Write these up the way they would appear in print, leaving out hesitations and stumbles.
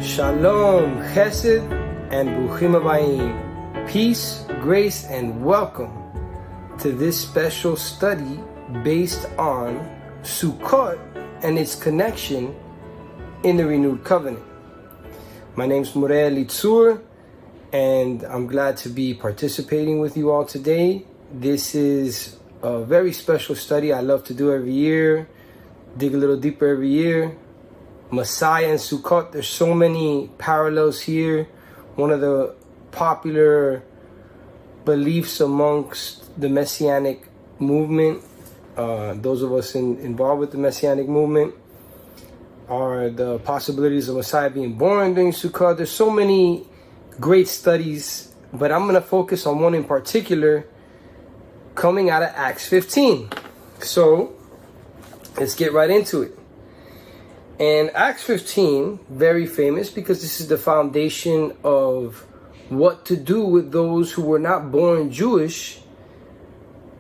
Shalom, Chesed, and Bruchim Habayim. Peace, grace, and welcome to this special study based on Sukkot and its connection in the renewed covenant. My name's Moreh Elitzur, and I'm glad to be participating with you all today. This is a very special study I love to do every year, dig a little deeper every year. Messiah and Sukkot, there's so many parallels here. One of the popular beliefs amongst the Messianic movement, those of us involved with the Messianic movement, are the possibilities of Messiah being born during Sukkot. There's so many great studies, but I'm going to focus on one in particular coming out of Acts 15. So let's get right into it. And Acts 15, very famous because this is the foundation of what to do with those who were not born Jewish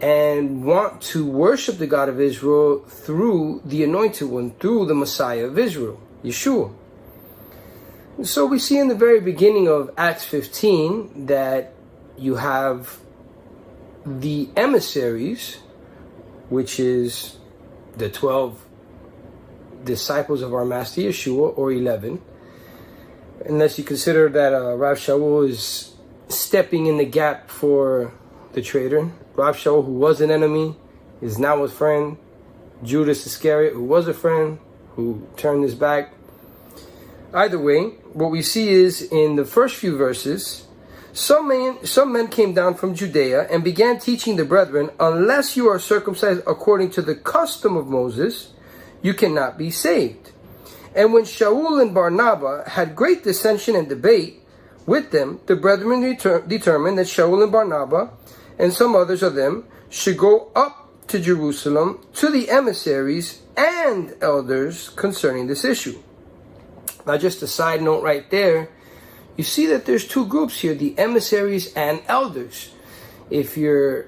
and want to worship the God of Israel through the Anointed One, through the Messiah of Israel, Yeshua. So we see in the very beginning of Acts 15 that you have the emissaries, which is the 12 disciples of our Master Yeshua, or 11, unless you consider that Rav Shaul is stepping in the gap for the traitor. Rav Shaul, who was an enemy, is now a friend. Judas Iscariot, who was a friend, who turned his back. Either way, what we see is in the first few verses, some men came down from Judea and began teaching the brethren, unless you are circumcised according to the custom of Moses, you cannot be saved. And when Shaul and Barnabas had great dissension and debate with them, the brethren determined that Shaul and Barnabas and some others of them should go up to Jerusalem to the emissaries and elders concerning this issue. Now, just a side note right there, you see that there's two groups here, the emissaries and elders. If you're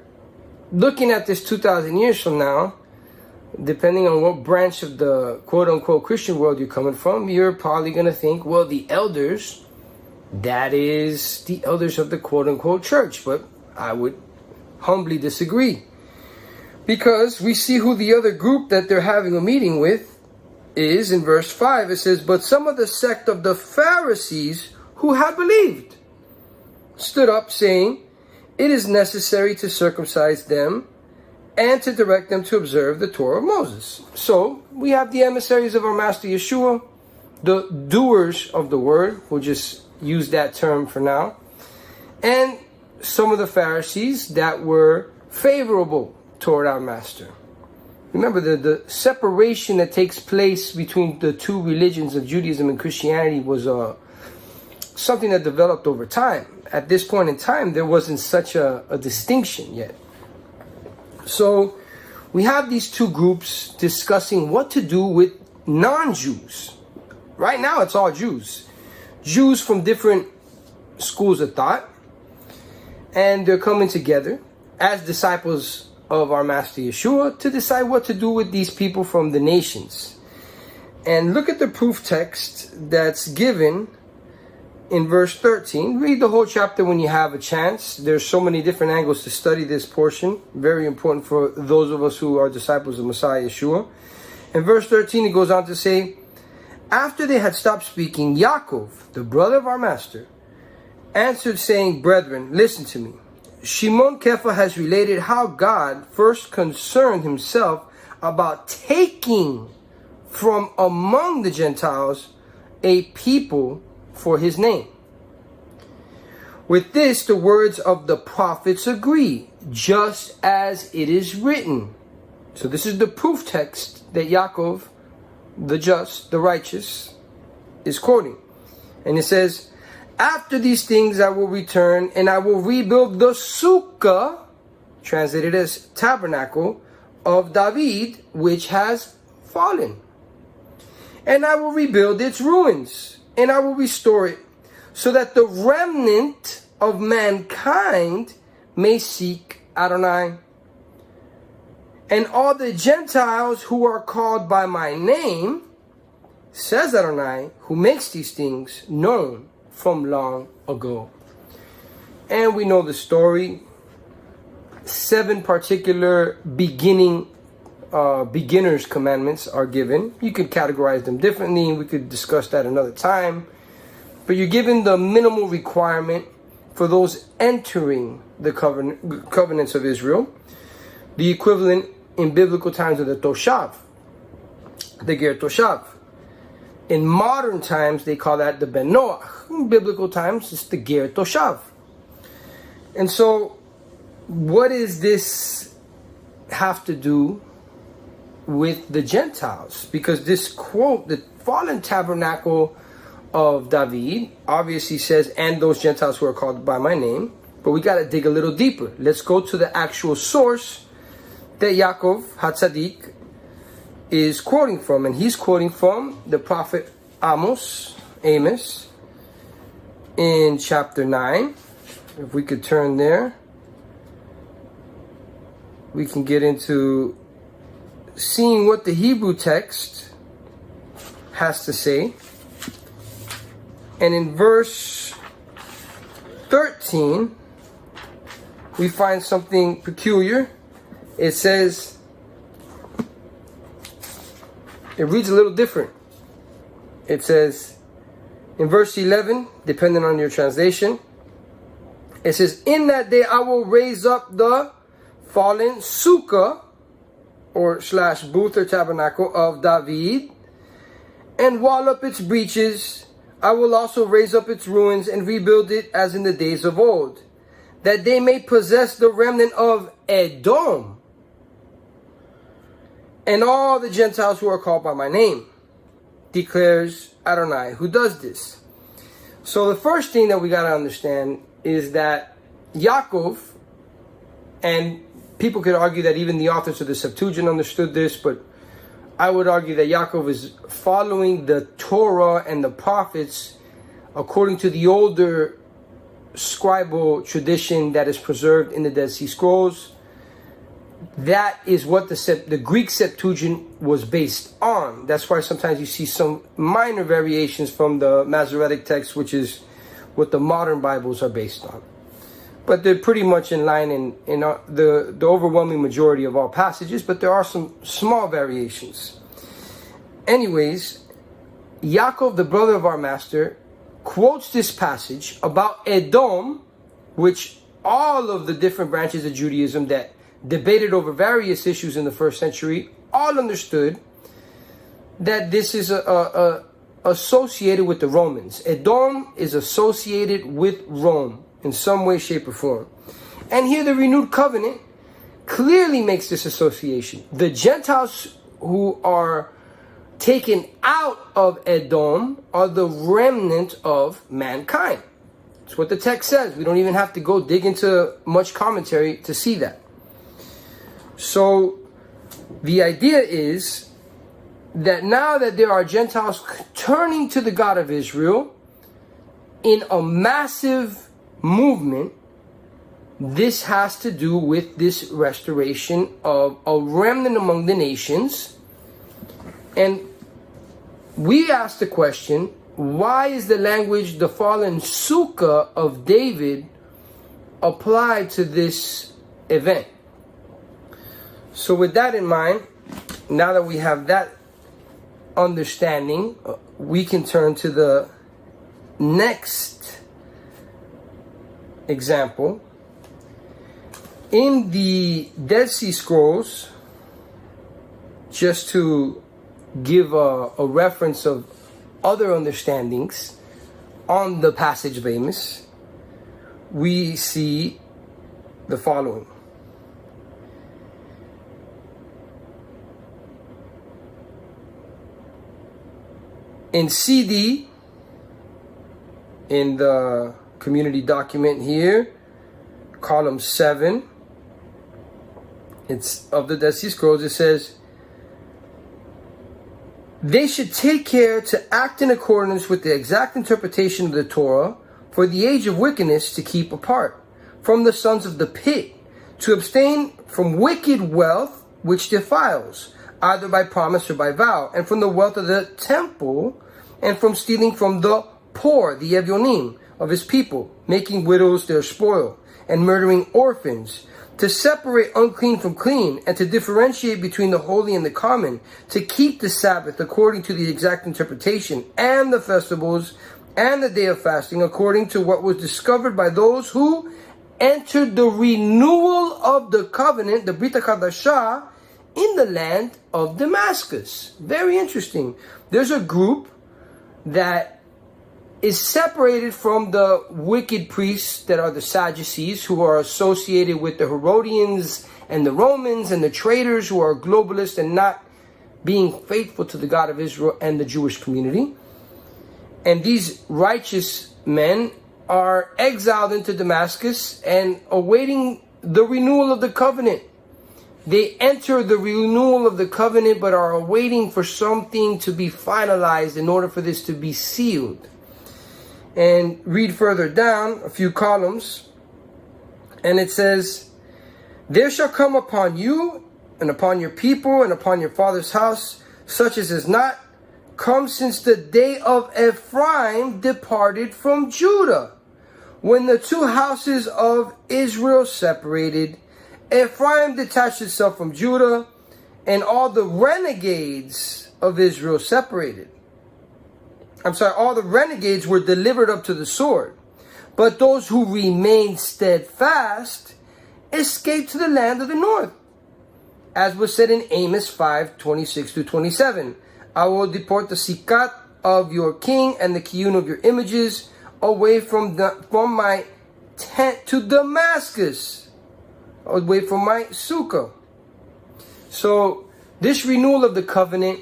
looking at this 2,000 years from now, depending on what branch of the quote-unquote Christian world you're coming from, you're probably going to think, well, the elders, that is the elders of the quote-unquote church. But I would humbly disagree. Because we see who the other group that they're having a meeting with is. In verse 5, it says, but some of the sect of the Pharisees who had believed stood up, saying, it is necessary to circumcise them and to direct them to observe the Torah of Moses. So we have the emissaries of our Master Yeshua, the doers of the word, we'll just use that term for now, and some of the Pharisees that were favorable toward our Master. Remember, the separation that takes place between the two religions of Judaism and Christianity was something that developed over time. At this point in time, there wasn't such a distinction yet. So we have these two groups discussing what to do with non-Jews. Right now it's all Jews. Jews from different schools of thought. And they're coming together as disciples of our Master Yeshua to decide what to do with these people from the nations. And look at the proof text that's given in verse 13. Read the whole chapter when you have a chance. There's so many different angles to study this portion. Very important for those of us who are disciples of Messiah Yeshua. In verse 13, it goes on to say, after they had stopped speaking, Yaakov, the brother of our Master, answered, saying, brethren, listen to me. Shimon Kefa has related how God first concerned himself about taking from among the Gentiles a people for his name. With this, the words of the prophets agree, just as it is written. So this is the proof text that Yaakov, the just, the righteous, is quoting. And it says, after these things I will return, and I will rebuild the Sukkah, translated as tabernacle, of David, which has fallen. And I will rebuild its ruins, and I will restore it, so that the remnant of mankind may seek Adonai. And all the Gentiles who are called by my name says Adonai, who makes these things known from long ago. And we know the story. 7 particular beginner's commandments are given. You could categorize them differently. We could discuss that another time. But you're given the minimal requirement for those entering the covenants of Israel. The equivalent in biblical times of the Toshav, the Ger Toshav. In modern times, they call that the Ben Noach. In biblical times, it's the Ger Toshav. And so, what does this have to do with the Gentiles? Because this quote, the fallen tabernacle of David, obviously says, and those Gentiles who are called by my name. But we got to dig a little deeper. Let's go to the actual source that Yaakov HaTzadik is quoting from. And he's quoting from the prophet Amos, in chapter 9. If we could turn there, we can get into seeing what the Hebrew text has to say. And in verse 13, we find something peculiar. It says, it reads a little different. It says, in verse 11, depending on your translation, it says, in that day I will raise up the fallen sukkah, or / booth or tabernacle of David, and wall up its breaches. I will also raise up its ruins and rebuild it as in the days of old, that they may possess the remnant of Edom, and all the Gentiles who are called by my name, declares Adonai, who does this. So the first thing that we got to understand is that Yaakov, and people could argue that even the authors of the Septuagint understood this, but I would argue that Yaakov is following the Torah and the prophets according to the older scribal tradition that is preserved in the Dead Sea Scrolls. That is what the Greek Septuagint was based on. That's why sometimes you see some minor variations from the Masoretic text, which is what the modern Bibles are based on. But they're pretty much in line in the overwhelming majority of all passages, but there are some small variations. Anyways, Yaakov, the brother of our master, quotes this passage about Edom, which all of the different branches of Judaism that debated over various issues in the first century all understood that this is associated with the Romans. Edom is associated with Rome in some way, shape, or form. And here the renewed covenant clearly makes this association. The Gentiles who are taken out of Edom are the remnant of mankind. That's what the text says. We don't even have to go dig into much commentary to see that. So the idea is that now that there are Gentiles turning to the God of Israel in a massive movement, this has to do with this restoration of a remnant among the nations. And we ask the question, why is the language, the fallen sukkah of David, applied to this event? So with that in mind, now that we have that understanding, we can turn to the next example. In the Dead Sea Scrolls, just to give a reference of other understandings on the passage of Amos, we see the following. In CD, in the community document here, column 7, it's of the Dead Sea Scrolls, it says, they should take care to act in accordance with the exact interpretation of the Torah for the age of wickedness to keep apart from the sons of the pit, to abstain from wicked wealth which defiles, either by promise or by vow, and from the wealth of the temple, and from stealing from the poor, the Evyonim, of his people, making widows their spoil, and murdering orphans, to separate unclean from clean, and to differentiate between the holy and the common, to keep the Sabbath according to the exact interpretation, and the festivals, and the day of fasting, according to what was discovered by those who entered the renewal of the covenant, the Brit HaChadashah, in the land of Damascus. Very interesting. There's a group that is separated from the wicked priests that are the Sadducees, who are associated with the Herodians and the Romans and the traitors who are globalists and not being faithful to the God of Israel and the Jewish community. And these righteous men are exiled into Damascus and awaiting the renewal of the covenant. They enter the renewal of the covenant but are awaiting for something to be finalized in order for this to be sealed. And read further down a few columns, and it says, there shall come upon you and upon your people and upon your father's house such as has not come since the day of Ephraim departed from Judah, when the two houses of Israel separated. Ephraim detached itself from Judah, and all the renegades of Israel separated. All the renegades were delivered up to the sword, but those who remained steadfast escaped to the land of the north, as was said in Amos 5:26-27. I will deport the Sikat of your king and the Kiyun of your images away from my tent to Damascus, away from my Sukkah. So this renewal of the covenant,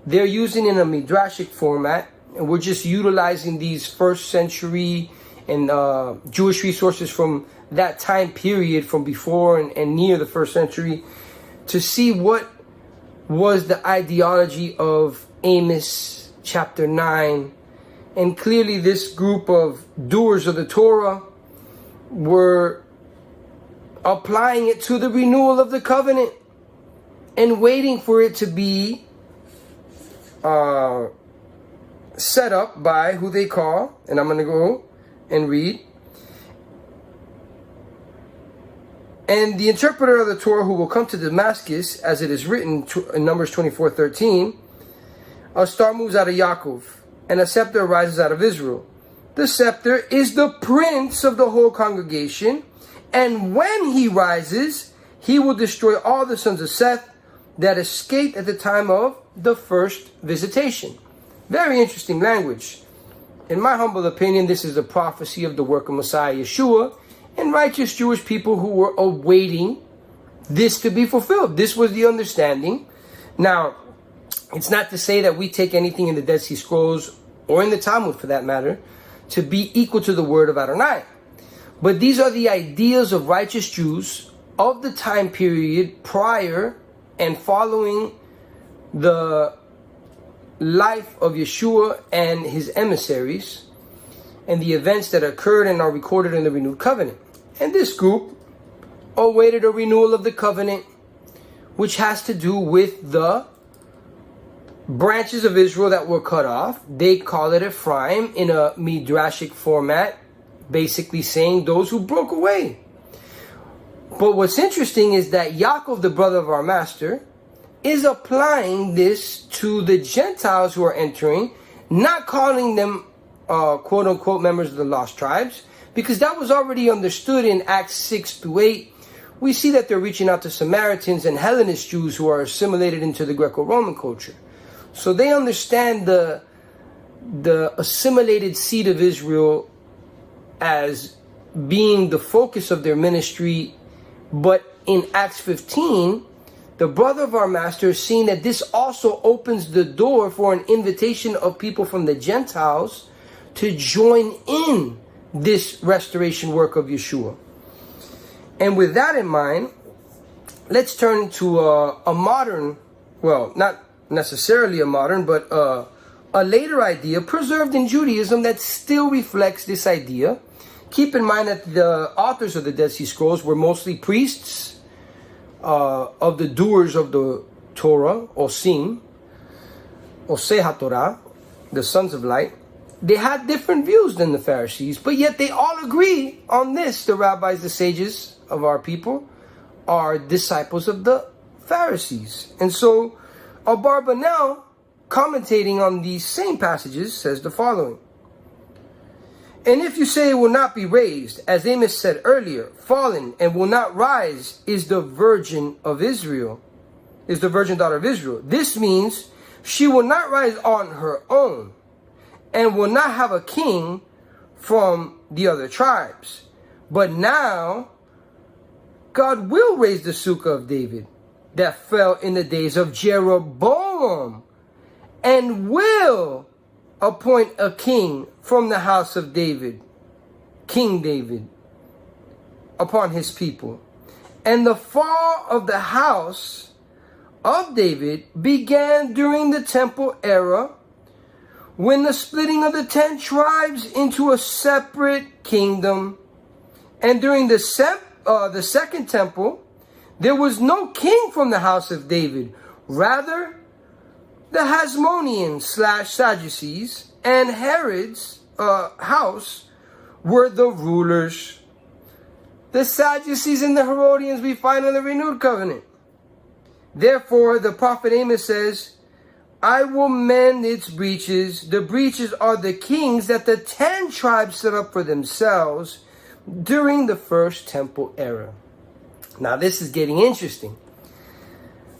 they're using in a midrashic format, and we're just utilizing these first century and Jewish resources from that time period, from before and near the first century, to see what was the ideology of Amos chapter 9. And clearly this group of doers of the Torah were applying it to the renewal of the covenant and waiting for it to be set up by who they call, and I'm going to go and read. And the interpreter of the Torah who will come to Damascus, as it is written in Numbers 24:13, a star moves out of Yaakov, and a scepter arises out of Israel. The scepter is the prince of the whole congregation, and when he rises, he will destroy all the sons of Seth that escaped at the time of the first visitation. Very interesting language. In my humble opinion, this is a prophecy of the work of Messiah Yeshua and righteous Jewish people who were awaiting this to be fulfilled. This was the understanding. Now, it's not to say that we take anything in the Dead Sea Scrolls, or in the Talmud for that matter, to be equal to the word of Adonai. But these are the ideas of righteous Jews of the time period prior and following the life of Yeshua and his emissaries, and the events that occurred and are recorded in the renewed covenant. And this group awaited a renewal of the covenant, which has to do with the branches of Israel that were cut off. They call it Ephraim in a midrashic format, basically saying those who broke away. But what's interesting is that Yaakov, the brother of our master, is applying this to the Gentiles who are entering, not calling them quote-unquote members of the lost tribes, because that was already understood in Acts 6-8. We see that they're reaching out to Samaritans and Hellenist Jews who are assimilated into the Greco-Roman culture. So they understand the assimilated seed of Israel as being the focus of their ministry. But in Acts 15, the brother of our master is seeing that this also opens the door for an invitation of people from the Gentiles to join in this restoration work of Yeshua. And with that in mind, let's turn to a modern, well, not necessarily a modern, but a later idea preserved in Judaism that still reflects this idea. Keep in mind that the authors of the Dead Sea Scrolls were mostly priests, of the doers of the Torah, Osei HaTorah, the sons of light, they had different views than the Pharisees, but yet they all agree on this. The rabbis, the sages of our people, are disciples of the Pharisees. And so Abarbanel, commentating on these same passages, says the following. And if you say it will not be raised, as Amos said earlier, fallen and will not rise is the virgin of Israel, is the virgin daughter of Israel. This means she will not rise on her own and will not have a king from the other tribes. But now, God will raise the Sukkah of David that fell in the days of Jeroboam, and will appoint a king from the house of David, King David, upon his people. And the fall of the house of David began during the temple era, when the splitting of the 10 tribes into a separate kingdom. And during the second temple, there was no king from the house of David. Rather, the Hasmoneans/Sadducees and Herod's house were the rulers. The Sadducees and the Herodians we find in the renewed covenant. Therefore, the prophet Amos says, I will mend its breaches. The breaches are the kings that the 10 tribes set up for themselves during the first temple era. Now this is getting interesting.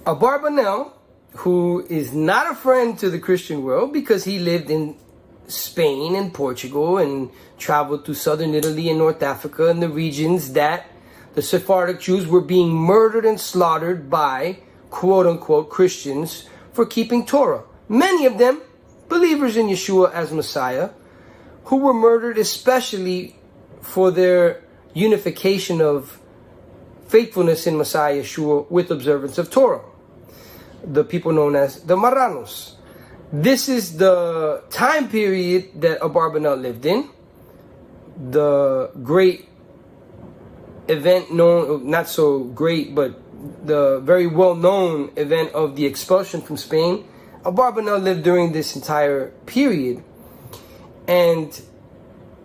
Abarbanel, who is not a friend to the Christian world because he lived in Spain and Portugal and traveled to southern Italy and North Africa and the regions that the Sephardic Jews were being murdered and slaughtered by quote-unquote Christians for keeping Torah. Many of them believers in Yeshua as Messiah, who were murdered especially for their unification of faithfulness in Messiah Yeshua with observance of Torah. The people known as the Marranos. This is the time period that Abarbanel lived in. The great event known, not so great, but the very well-known event of the expulsion from Spain. Abarbanel lived during this entire period. And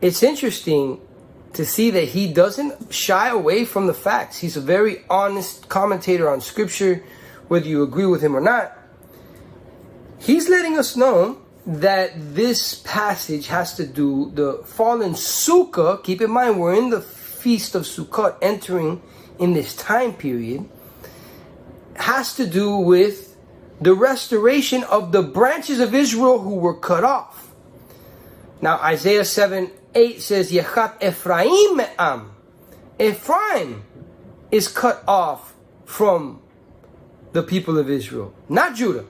it's interesting to see that he doesn't shy away from the facts. He's a very honest commentator on scripture, whether you agree with him or not. He's letting us know that this passage has to do, the fallen Sukkah, keep in mind we're in the Feast of Sukkot, entering in this time period, has to do with the restoration of the branches of Israel who were cut off. Now Isaiah 7:8 says, Yechat Ephraim me'am. Ephraim is cut off from the people of Israel, not Judah.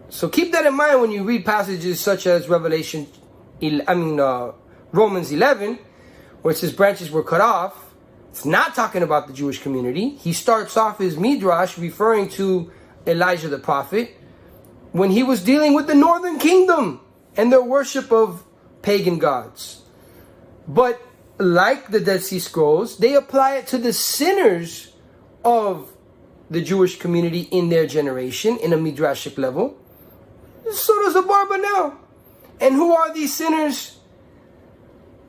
So keep that in mind when you read passages such as Romans 11, where it says branches were cut off. It's not talking about the Jewish community. He starts off his Midrash referring to Elijah the prophet when he was dealing with the northern kingdom and their worship of pagan gods. But like the Dead Sea Scrolls, they apply it to the sinners of the Jewish community in their generation in a Midrashic level. So does Abarbanel. And who are these sinners?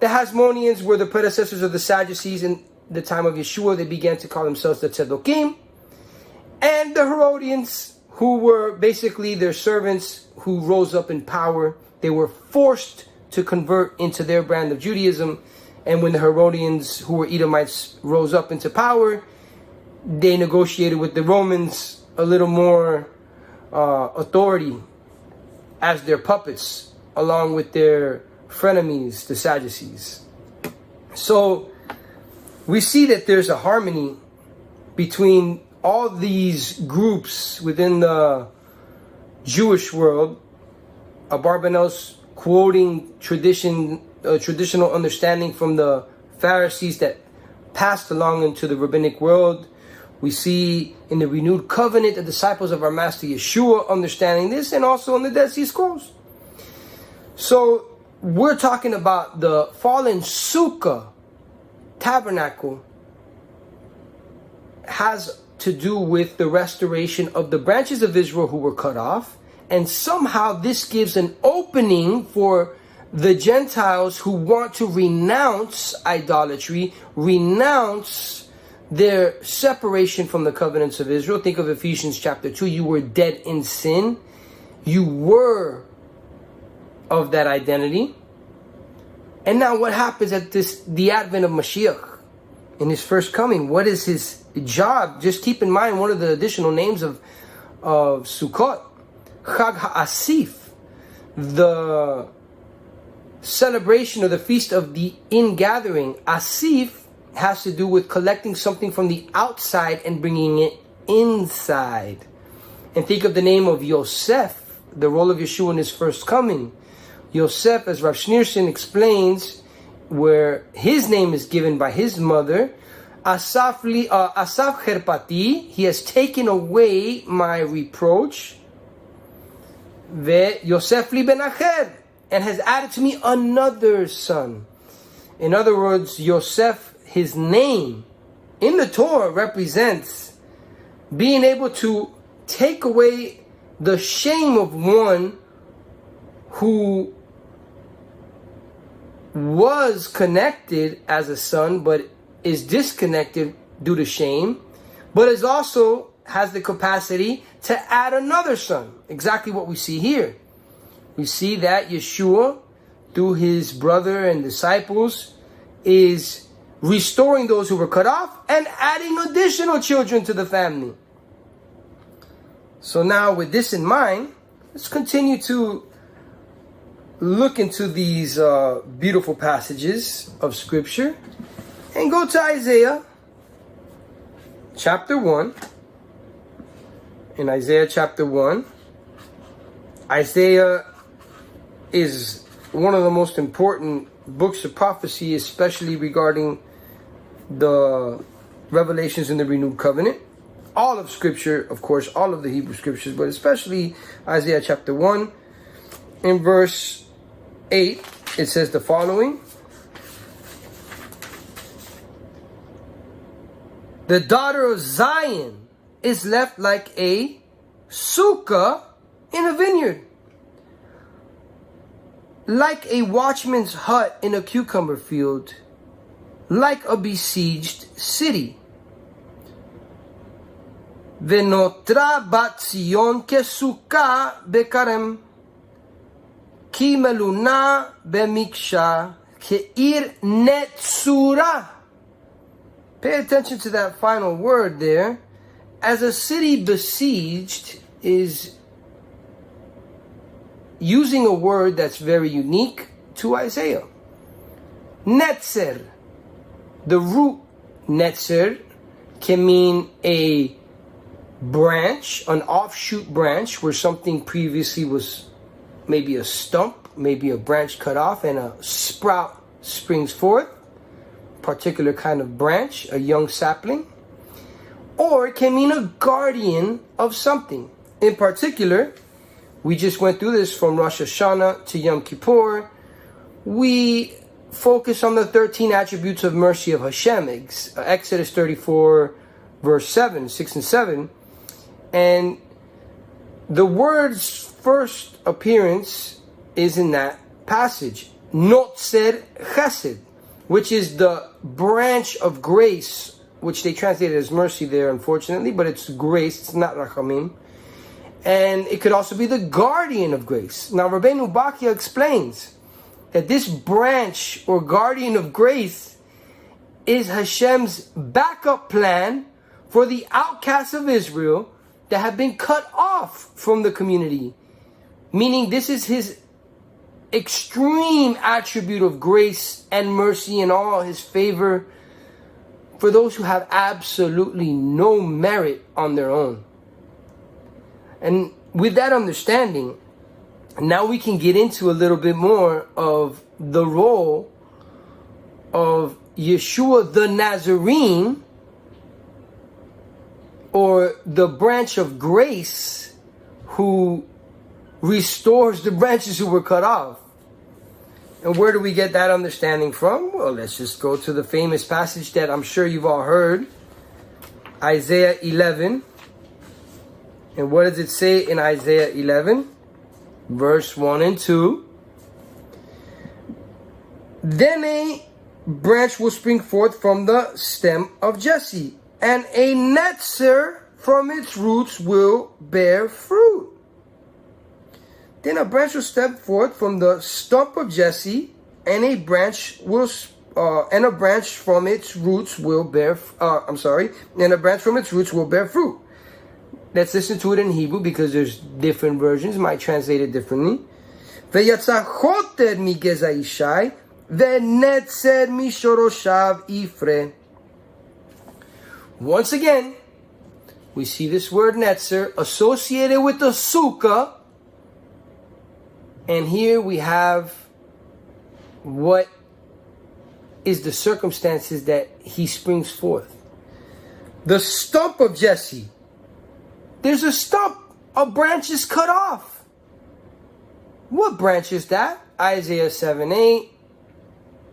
The Hasmoneans were the predecessors of the Sadducees in the time of Yeshua. They began to call themselves the Tzedokim. And the Herodians, who were basically their servants who rose up in power. They were forced to convert into their brand of Judaism. And when the Herodians, who were Edomites, rose up into power, they negotiated with the Romans a little more authority as their puppets, along with their frenemies, the Sadducees. So we see that there's a harmony between all these groups within the Jewish world. Abarbanel's quoting traditional understanding from the Pharisees that passed along into the rabbinic world. We see in the renewed covenant the disciples of our Master Yeshua understanding this, and also in the Dead Sea Scrolls. So we're talking about the fallen Sukkah tabernacle has to to do with the restoration of the branches of Israel who were cut off. And somehow this gives an opening for the Gentiles who want to renounce idolatry, renounce their separation from the covenants of Israel. Think of Ephesians chapter 2. You were dead in sin. You were of that identity. And now what happens at the advent of Mashiach in his first coming? What is his job? Just keep in mind one of the additional names of Sukkot, Chag HaAsif, the celebration or the feast of the ingathering. Asif has to do with collecting something from the outside and bringing it inside. And think of the name of Yosef, the role of Yeshua in his first coming. Yosef, as Rav Schneerson explains, where his name is given by his mother, Asaf Cherpati, he has taken away my reproach, Ve Yosef li ben Acher, and has added to me another son. In other words, Yosef, his name in the Torah, represents being able to take away the shame of one who was connected as a son but is disconnected due to shame, but is also has the capacity to add another son. Exactly what we see here. We see that Yeshua, through his brother and disciples, is restoring those who were cut off and adding additional children to the family. So now, with this in mind, let's continue to look into these beautiful passages of Scripture and go to Isaiah chapter 1. In Isaiah chapter 1, Isaiah is one of the most important books of prophecy, especially regarding the revelations in the renewed covenant. All of Scripture, of course, all of the Hebrew Scriptures, but especially Isaiah chapter 1. In verse 8, it says the following: the daughter of Zion is left like a sukkah in a vineyard, like a watchman's hut in a cucumber field, like a besieged city. Venotra bat Zion kesukkah bekarem, ki meluna bemiksha keir netzura. Pay attention to that final word there. As a city besieged is using a word that's very unique to Isaiah. Netzer. The root netzer can mean a branch, an offshoot branch where something previously was maybe a stump, maybe a branch cut off and a sprout springs forth. Particular kind of branch, a young sapling. Or it can mean a guardian of something. In particular, we just went through this from Rosh Hashanah to Yom Kippur. We focus on the 13 attributes of mercy of Hashem, Exodus 34, verse 6 and 7. And the word's first appearance is in that passage, Notzer Chesed, which is the branch of grace, which they translated as mercy there, unfortunately, but it's grace, it's not rachamim. And it could also be the guardian of grace. Now, Rabbeinu Bakia explains that this branch or guardian of grace is Hashem's backup plan for the outcasts of Israel that have been cut off from the community. Meaning this is his extreme attribute of grace and mercy and all his favor for those who have absolutely no merit on their own. And with that understanding, now we can get into a little bit more of the role of Yeshua the Nazarene, or the branch of grace who restores the branches who were cut off. And where do we get that understanding from? Well, let's just go to the famous passage that I'm sure you've all heard. Isaiah 11. And what does it say in Isaiah 11? Verse 1 and 2. Then a branch will spring forth from the stem of Jesse, and a netzer from its roots will bear fruit. Then a branch will step forth from the stump of Jesse, and a branch from its roots will bear. And a branch from its roots will bear fruit. Let's listen to it in Hebrew because there's different versions. Might translate it differently. Ve'yatsa choter migeza ishai, ve'netzer mishoroshav ifre. Once again, we see this word netzer associated with the sukkah. And here we have what is the circumstances that he springs forth. The stump of Jesse. There's a stump. A branch is cut off. What branch is that? Isaiah 7:8.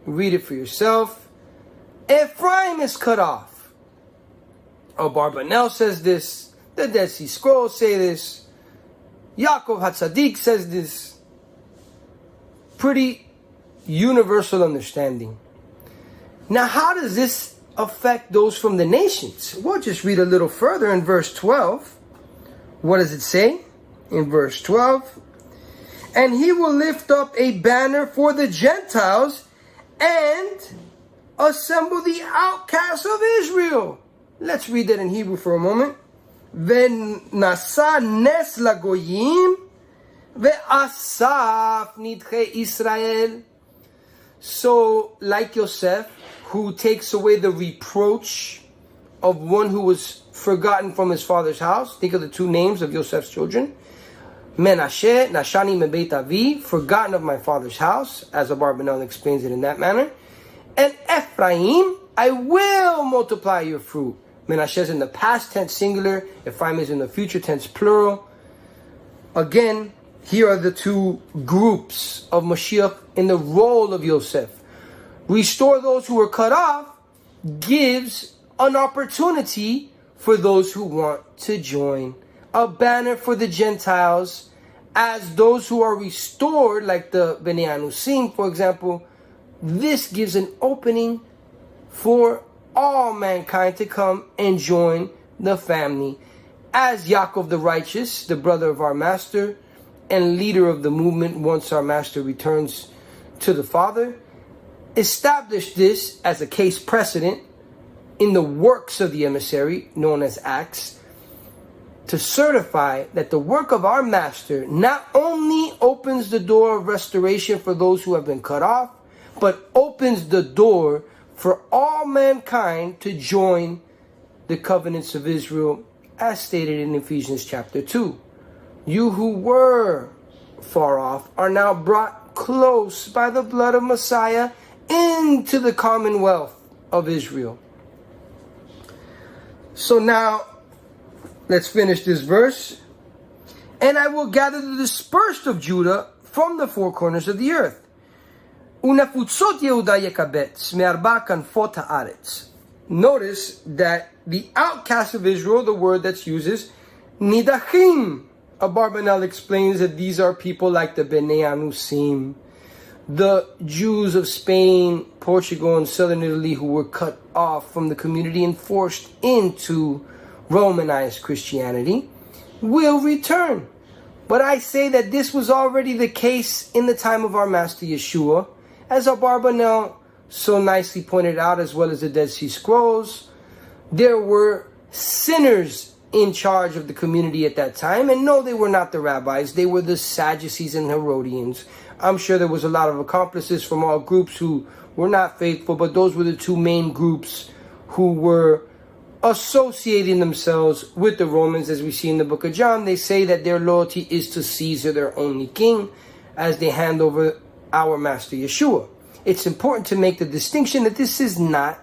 Read it for yourself. Ephraim is cut off. Abarbanel says this. The Dead Sea Scrolls say this. Yaakov HaTzadik says this. Pretty universal understanding. Now, how does this affect those from the nations? We'll just read a little further in verse 12. What does it say in verse 12? And he will lift up a banner for the Gentiles and assemble the outcasts of Israel. Let's read that in Hebrew for a moment. Ve'nasa nes lagoyim ve'asaf nidche Israel. So, like Yosef, who takes away the reproach of one who was forgotten from his father's house. Think of the two names of Yosef's children. Menashe, Nashani Mebeit Avi, forgotten of my father's house, as Abarbanel explains it in that manner. And Ephraim, I will multiply your fruit. Menashe is in the past tense singular, Ephraim is in the future tense plural. Again, here are the two groups of Mashiach in the role of Yosef. Restore those who were cut off gives an opportunity for those who want to join. A banner for the Gentiles, as those who are restored, like the Bnei Anusim, for example. This gives an opening for all mankind to come and join the family. As Yaakov the righteous, the brother of our master, and leader of the movement once our master returns to the Father, established this as a case precedent in the works of the emissary, known as Acts, to certify that the work of our master not only opens the door of restoration for those who have been cut off, but opens the door for all mankind to join the covenants of Israel, as stated in Ephesians chapter 2. You who were far off are now brought close by the blood of Messiah into the commonwealth of Israel. So now, let's finish this verse. And I will gather the dispersed of Judah from the four corners of the earth. Notice that the outcasts of Israel, the word that's used is nidachim. Abarbanel explains that these are people like the Bnei Anusim, the Jews of Spain, Portugal, and southern Italy who were cut off from the community and forced into Romanized Christianity, will return. But I say that this was already the case in the time of our Master Yeshua, as Abarbanel so nicely pointed out, as well as the Dead Sea Scrolls. There were sinners in charge of the community at that time, and no, they were not the rabbis. They were the Sadducees and Herodians. I'm sure there was a lot of accomplices from all groups who were not faithful, but those were the two main groups who were associating themselves with the Romans. As we see in the book of John, they say that their loyalty is to Caesar, their only king, as they hand over our Master Yeshua. It's important to make the distinction that this is not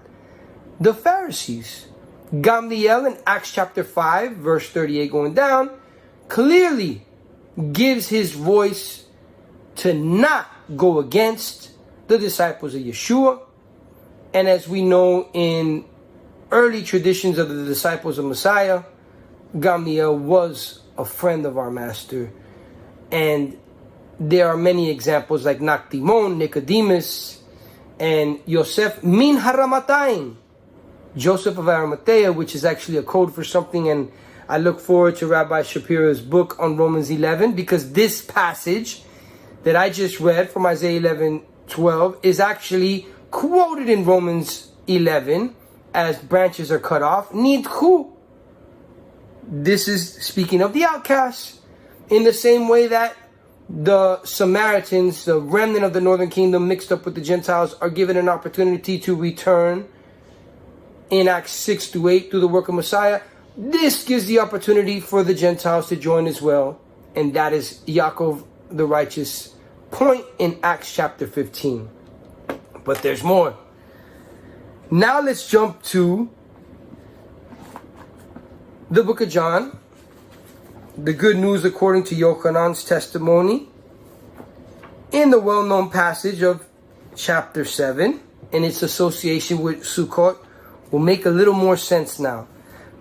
the Pharisees. Gamliel in Acts chapter 5, verse 38 going down, clearly gives his voice to not go against the disciples of Yeshua. And as we know in early traditions of the disciples of Messiah, Gamliel was a friend of our master. And there are many examples like Nakdimon, Nicodemus, and Yosef min Haramatayim, Joseph of Arimathea, which is actually a code for something. And I look forward to Rabbi Shapiro's book on Romans 11, because this passage that I just read from Isaiah 11:12 is actually quoted in Romans 11 as branches are cut off. Nidchu. This is speaking of the outcasts. In the same way that the Samaritans, the remnant of the northern kingdom mixed up with the Gentiles, are given an opportunity to return in Acts 6-8 through the work of Messiah, this gives the opportunity for the Gentiles to join as well. And that is Yaakov the righteous point in Acts chapter 15. But there's more. Now let's jump to the book of John, the good news according to Yochanan's testimony, in the well-known passage of chapter 7, and its association with Sukkot will make a little more sense now.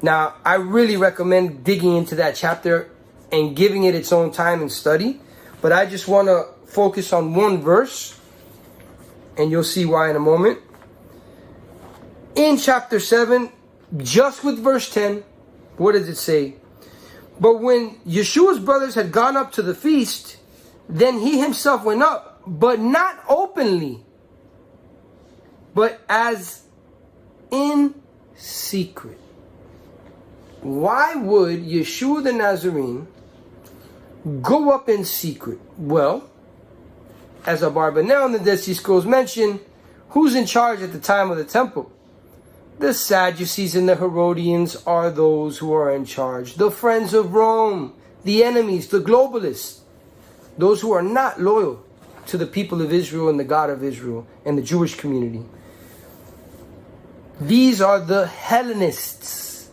Now, I really recommend digging into that chapter and giving it its own time and study, but I just want to focus on one verse, and you'll see why in a moment. In chapter 7, just with verse 10, what does it say? But when Yeshua's brothers had gone up to the feast, then he himself went up, but not openly, but as in secret. Why would Yeshua the Nazarene go up in secret? Well, as Abarbanel in the Dead Sea Scrolls mention, who's in charge at the time of the temple? The Sadducees and the Herodians are those who are in charge. The friends of Rome, the enemies, the globalists, those who are not loyal to the people of Israel and the God of Israel and the Jewish community. These are the Hellenists.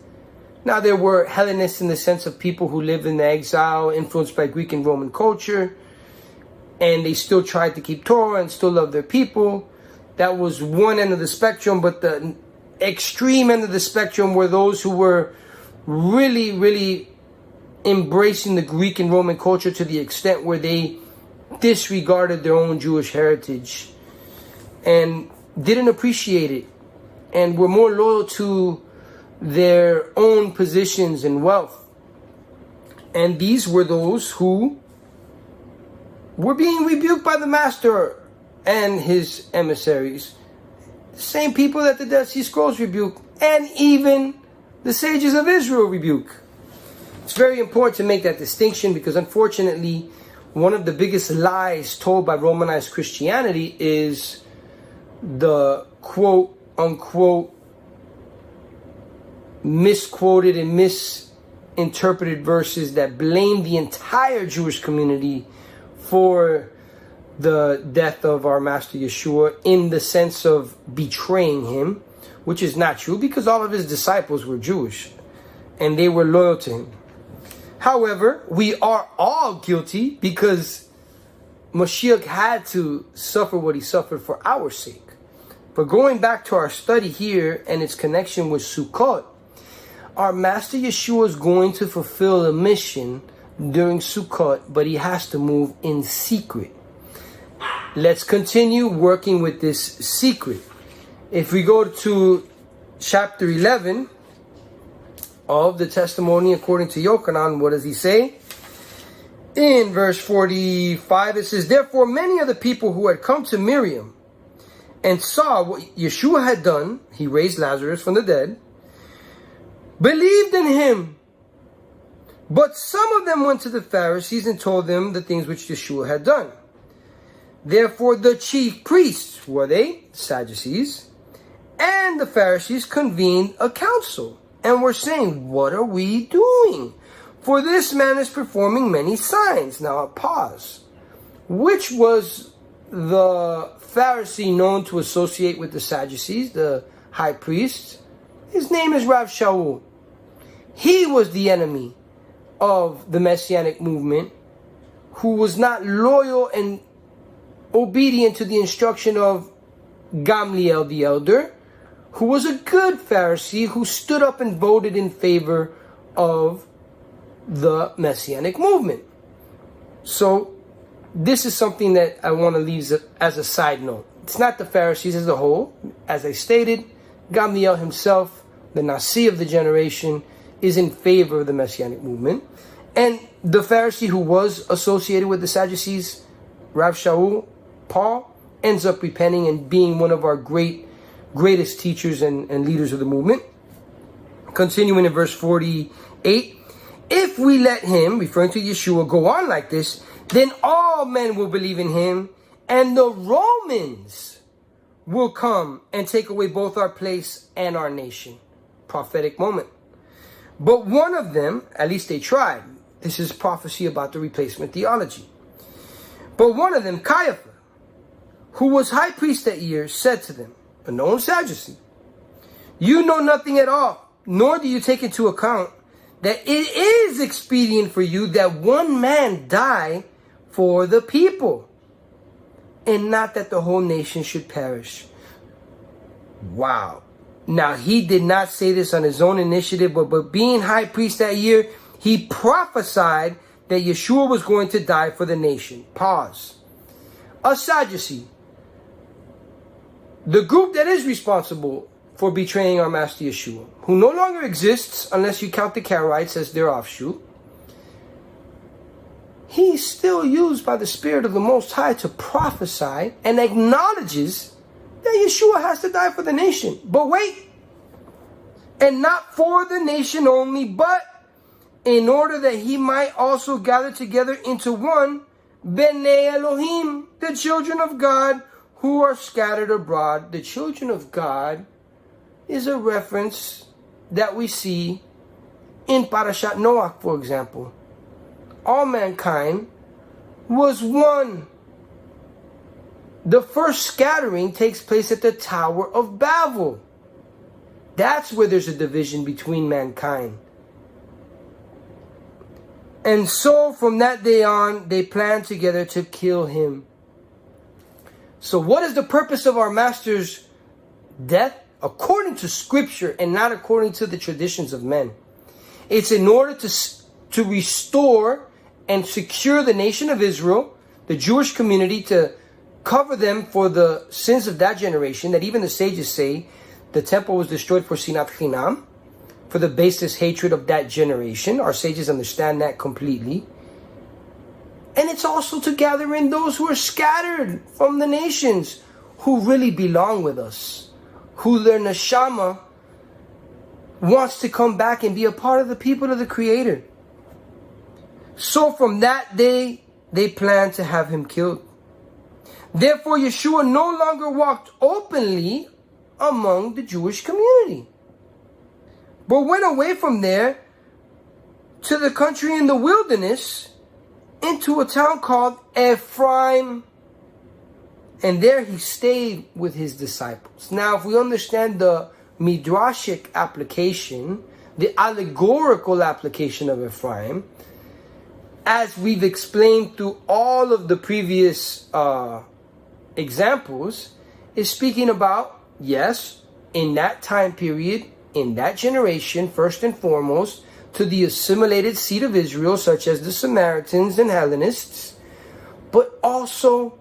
Now, there were Hellenists in the sense of people who lived in the exile, influenced by Greek and Roman culture, and they still tried to keep Torah and still love their people. That was one end of the spectrum, but the extreme end of the spectrum were those who were really, really embracing the Greek and Roman culture to the extent where they disregarded their own Jewish heritage and didn't appreciate it, and were more loyal to their own positions and wealth. And these were those who were being rebuked by the master and his emissaries. The same people that the Dead Sea Scrolls rebuke, and even the sages of Israel rebuke. It's very important to make that distinction, because unfortunately, one of the biggest lies told by Romanized Christianity is the quote-unquote misquoted and misinterpreted verses that blame the entire Jewish community for the death of our Master Yeshua, in the sense of betraying him, which is not true, because all of his disciples were Jewish and they were loyal to him. However, we are all guilty, because Mashiach had to suffer what he suffered for our sake. But going back to our study here and its connection with Sukkot, our Master Yeshua is going to fulfill a mission during Sukkot, but he has to move in secret. Let's continue working with this secret. If we go to chapter 11 of the testimony according to Yochanan, what does he say? In verse 45, it says, Therefore many of the people who had come to Miriam and saw what Yeshua had done, he raised Lazarus from the dead, believed in him. But some of them went to the Pharisees and told them the things which Yeshua had done. Therefore the chief priests, who are they? Sadducees, and the Pharisees convened a council and were saying, What are we doing? For this man is performing many signs. Now, pause. Which was the Pharisee known to associate with the Sadducees, the high priests? His name is Rav Shaul. He was the enemy of the Messianic movement, who was not loyal and obedient to the instruction of Gamliel the elder, who was a good Pharisee who stood up and voted in favor of the Messianic movement. So this is something that I want to leave as a side note. It's not the Pharisees as a whole. As I stated, Gamliel himself, the Nasi of the generation, is in favor of the Messianic movement. And the Pharisee who was associated with the Sadducees, Rav Shaul, Paul, ends up repenting and being one of our greatest teachers and leaders of the movement. Continuing in verse 48, if we let him, referring to Yeshua, go on like this, then all men will believe in him, and the Romans will come and take away both our place and our nation. Prophetic moment. But one of them, at least they tried. This is prophecy about the replacement theology. But one of them, Caiaphas, who was high priest that year, said to them, a known Sadducee, you know nothing at all, nor do you take into account that it is expedient for you that one man die for the people, and not that the whole nation should perish. Wow. Now, he did not say this on his own initiative, but being high priest that year, he prophesied that Yeshua was going to die for the nation. Pause. A Sadducee, the group that is responsible for betraying our Master Yeshua, who no longer exists unless you count the Karaites as their offshoot, he's still used by the Spirit of the Most High to prophesy and acknowledges that Yeshua has to die for the nation. But wait, and not for the nation only, but in order that he might also gather together into one Bnei Elohim, the children of God who are scattered abroad. The children of God is a reference that we see in Parashat Noach, for example. All mankind was one. The first scattering takes place at the Tower of Babel. That's where there's a division between mankind. And so from that day on, they planned together to kill him. So what is the purpose of our Master's death? According to Scripture and not according to the traditions of men. It's in order to restore and secure the nation of Israel, the Jewish community, to cover them for the sins of that generation, that even the sages say the temple was destroyed for sinat chinam, for the baseless hatred of that generation. Our sages understand that completely. And it's also to gather in those who are scattered from the nations, who really belong with us, who their neshama wants to come back and be a part of the people of the Creator. So from that day, they planned to have him killed. Therefore, Yeshua no longer walked openly among the Jewish community, but went away from there to the country in the wilderness, into a town called Ephraim. And there he stayed with his disciples. Now, if we understand the midrashic application, the allegorical application of Ephraim, as we've explained through all of the previous examples, is speaking about, yes, in that time period, in that generation, first and foremost, to the assimilated seed of Israel, such as the Samaritans and Hellenists, but also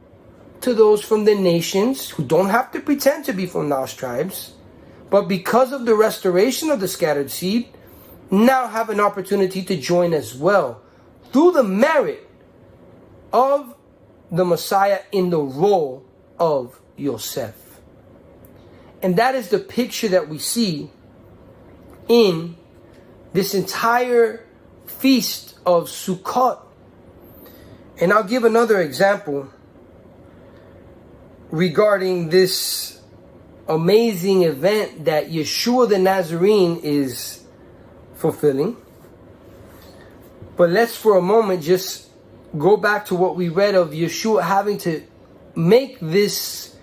to those from the nations who don't have to pretend to be from those tribes, but because of the restoration of the scattered seed, now have an opportunity to join as well, through the merit of the Messiah in the role of Yosef. And that is the picture that we see in this entire feast of Sukkot. And I'll give another example regarding this amazing event that Yeshua the Nazarene is fulfilling. But let's for a moment just go back to what we read of Yeshua having to make this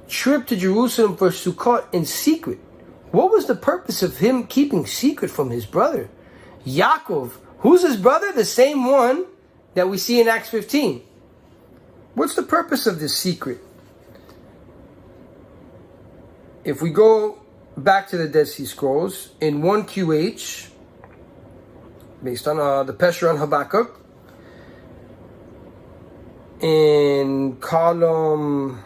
trip to Jerusalem for Sukkot in secret. What was the purpose of him keeping secret from his brother? Yaakov. Who's his brother? The same one that we see in Acts 15. What's the purpose of this secret? If we go back to the Dead Sea Scrolls in 1 QH, based on the Pesher on Habakkuk, in column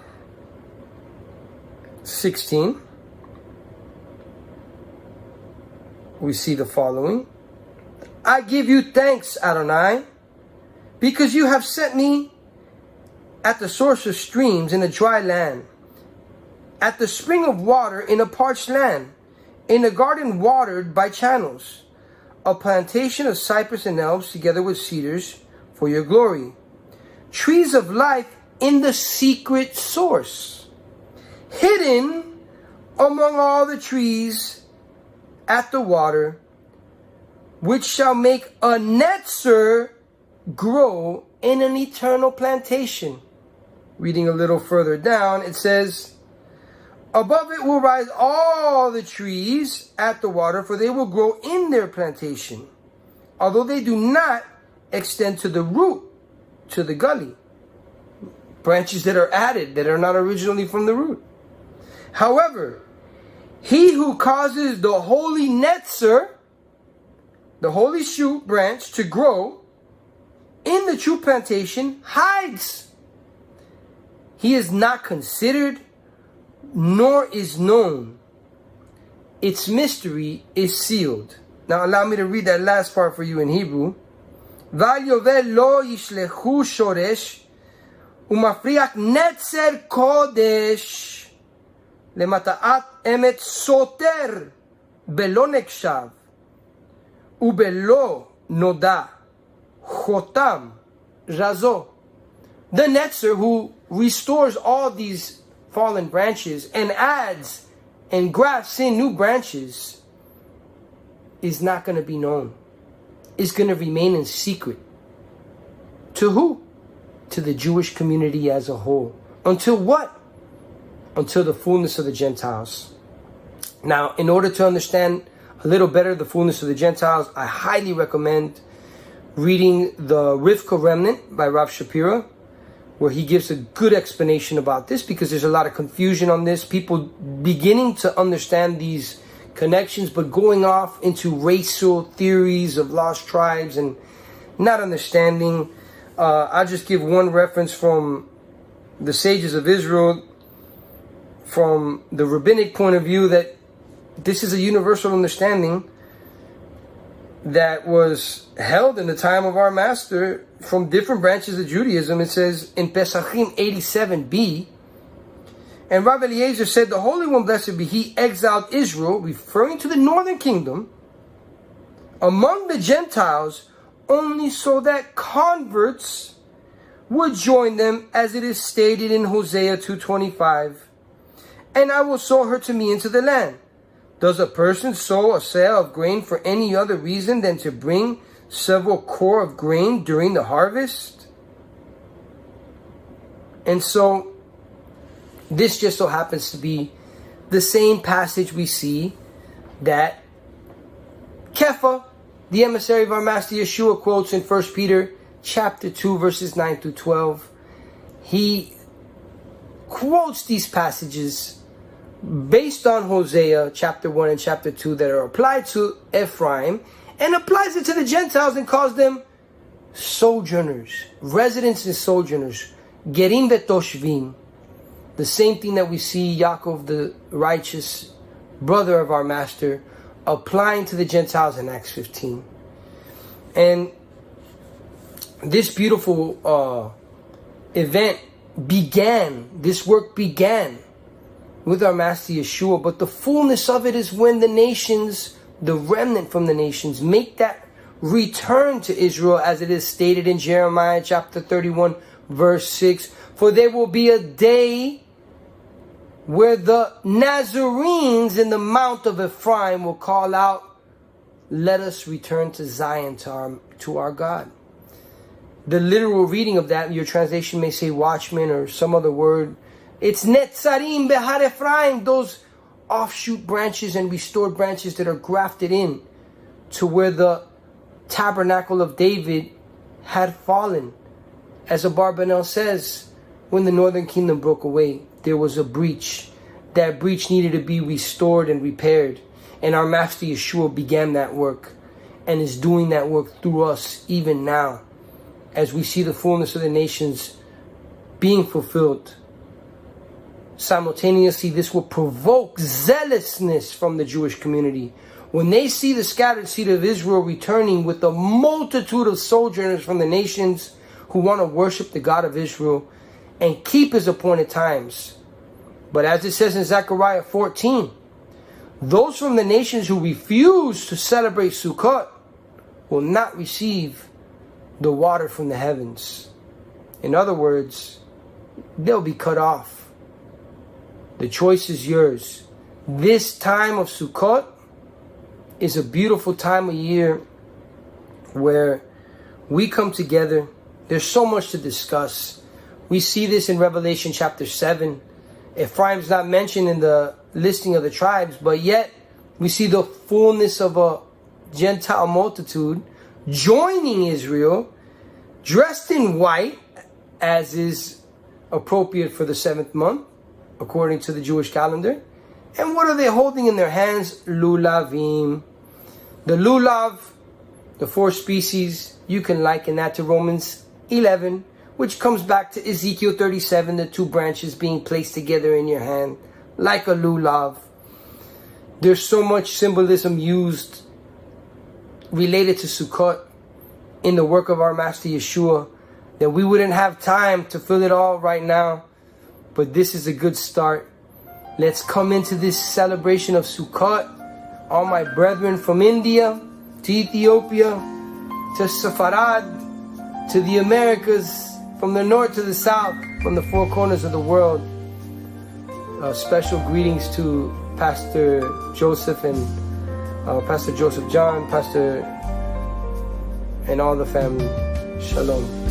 16, we see the following. I give you thanks, Adonai, because you have set me at the source of streams in a dry land, at the spring of water in a parched land, in a garden watered by channels, a plantation of cypress and elms together with cedars for your glory, trees of life in the secret source, hidden among all the trees at the water, which shall make a netzer grow in an eternal plantation. Reading a little further down, it says, above it will rise all the trees at the water, for they will grow in their plantation, although they do not extend to the root, to the gully. Branches that are added, that are not originally from the root. However, he who causes the holy netzer, the holy shoot branch, to grow in the true plantation hides. He is not considered, nor is known. Its mystery is sealed. Now allow me to read that last part for you in Hebrew. Va'yovel lo yishlechu shoresh umafriach netzer kodesh lemata'at emet soter belo nekshav ubelo noda chotam razo. The netzer who restores all these fallen branches and adds and grafts in new branches is not going to be known. It's going to remain in secret. To who? To the Jewish community as a whole. Until what? Until the fullness of the Gentiles. Now, in order to understand a little better the fullness of the Gentiles, I highly recommend reading the Rivka Remnant by Rav Shapira, where he gives a good explanation about this, because there's a lot of confusion on this. People beginning to understand these connections, but going off into racial theories of lost tribes and not understanding. I'll just give one reference from the sages of Israel, from the rabbinic point of view, that this is a universal understanding that was held in the time of our master from different branches of Judaism. It says in Pesachim 87b, and Rav Eliezer said, the Holy One, blessed be He, exiled Israel, referring to the northern kingdom, among the Gentiles, only so that converts would join them, as it is stated in Hosea 2:25. And I will sow her to me into the land. Does a person sow a seah of grain for any other reason than to bring several core of grain during the harvest? And so, this just so happens to be the same passage we see that Kepha, the emissary of our Master Yeshua, quotes in 1 Peter chapter 2, verses 9 through 12. He quotes these passages based on Hosea chapter 1 and chapter 2 that are applied to Ephraim, and applies it to the Gentiles and calls them sojourners, residents and sojourners, gerim vetoshvim. The same thing that we see Yaakov, the righteous brother of our master, applying to the Gentiles in Acts 15. And this beautiful event began, this work began with our Master Yeshua, but the fullness of it is when the nations, the remnant from the nations, make that return to Israel, as it is stated in Jeremiah chapter 31, verse 6. For there will be a day where the Nazarenes in the Mount of Ephraim will call out, let us return to Zion, to our God. The literal reading of that, your translation may say watchmen or some other word. It's Netzarim Behar Ephraim, those offshoot branches and restored branches that are grafted in to where the tabernacle of David had fallen. As Abarbanel says, when the northern kingdom broke away, there was a breach. that breach needed to be restored and repaired. And our Master Yeshua began that work and is doing that work through us even now, as we see the fullness of the nations being fulfilled. Simultaneously, this will provoke zealousness from the Jewish community. When they see the scattered seed of Israel returning with a multitude of sojourners from the nations who want to worship the God of Israel and keep his appointed times. But as it says in Zechariah 14, those from the nations who refuse to celebrate Sukkot will not receive the water from the heavens. In other words, they'll be cut off. The choice is yours. This time of Sukkot is a beautiful time of year where we come together. There's so much to discuss. We see this in Revelation chapter 7. Ephraim's not mentioned in the listing of the tribes, but yet we see the fullness of a Gentile multitude joining Israel, dressed in white, as is appropriate for the 7th month, according to the Jewish calendar. And what are they holding in their hands? Lulavim. The lulav, the 4 species, you can liken that to Romans 11, which comes back to Ezekiel 37, the 2 branches being placed together in your hand, like a lulav. There's so much symbolism used related to Sukkot in the work of our Master Yeshua that we wouldn't have time to fill it all right now. But this is a good start. Let's come into this celebration of Sukkot. All my brethren from India to Ethiopia to Sepharad to the Americas, from the north to the south, from the 4 corners of the world. Special greetings to Pastor Joseph and Pastor Joseph John, Pastor and all the family. Shalom.